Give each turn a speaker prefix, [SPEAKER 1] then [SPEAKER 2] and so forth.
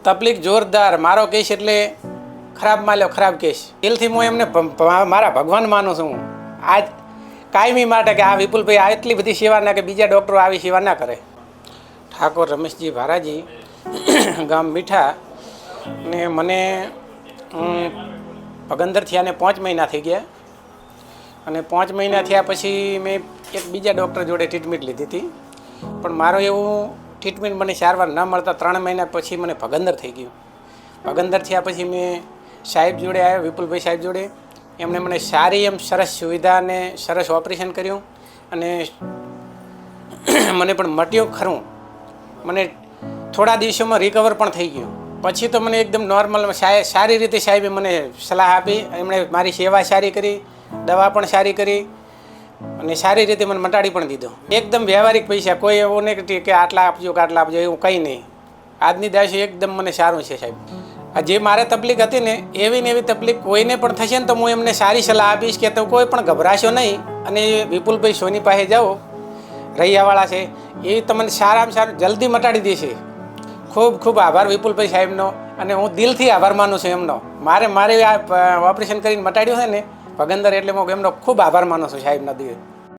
[SPEAKER 1] તકલીફ જોરદાર. મારો કેસ એટલે ખરાબ માલ્યો, ખરાબ કેસ. દિલથી હું એમને મારા ભગવાન માનું છું. આજ કાયમી માટે કે આ વિપુલભાઈ આ એટલી બધી સેવા ના કે બીજા ડૉક્ટરો આવી સેવા ના કરે. ઠાકોર રમેશજી ભારાજી, ગામ મીઠા. ને મને ભગંદર થયાને 5 મહિના થઈ ગયા. અને 5 મહિના થયા પછી મેં એક બીજા ડૉક્ટર જોડે ટ્રીટમેન્ટ લીધી હતી. પણ મારો એવું ટ્રીટમેન્ટ મને સારવાર ન મળતા 3 મહિના પછી મને ભગંદર થઈ ગયું. ભગંદર થયા પછી મેં સાહેબ જોડે આવ્યો, વિપુલભાઈ સાહેબ જોડે. એમણે મને સારી એમ સરસ સુવિધા અને સરસ ઓપરેશન કર્યું. અને મને પણ મટ્યું ખરું. મને થોડા દિવસોમાં રિકવર પણ થઈ ગયું. પછી તો મને એકદમ નોર્મલ સારી રીતે સાહેબે મને સલાહ આપી. એમણે મારી સેવા સારી કરી, દવા પણ સારી કરી અને સારી રીતે મને મટાડી પણ દીધો. એકદમ વ્યવહારિક પૈસા, કોઈ એવું નહીં કે આટલા આપજો કે આટલા આપજો, એવું કંઈ નહીં. આજની દાસે એકદમ મને સારું છે સાહેબ. જે મારે તકલીફ હતી ને એવી તકલીફ કોઈને પણ થશે ને તો હું એમને સારી સલાહ આપીશ કે તો કોઈ પણ ગભરાશો નહીં. અને વિપુલભાઈ સોની પાસે જાઓ, રૈયાવાળા છે, એ તમને સારામાં સારું જલ્દી મટાડી દેશે. ખૂબ ખૂબ આભાર વિપુલભાઈ સાહેબનો. અને હું દિલથી આભાર માનું છું એમનો. મારે આ ઓપરેશન કરીને મટાડ્યું છે ને ભગંદર, એટલે હું એમનો ખૂબ આભાર માનું છું સાહેબના દિલ.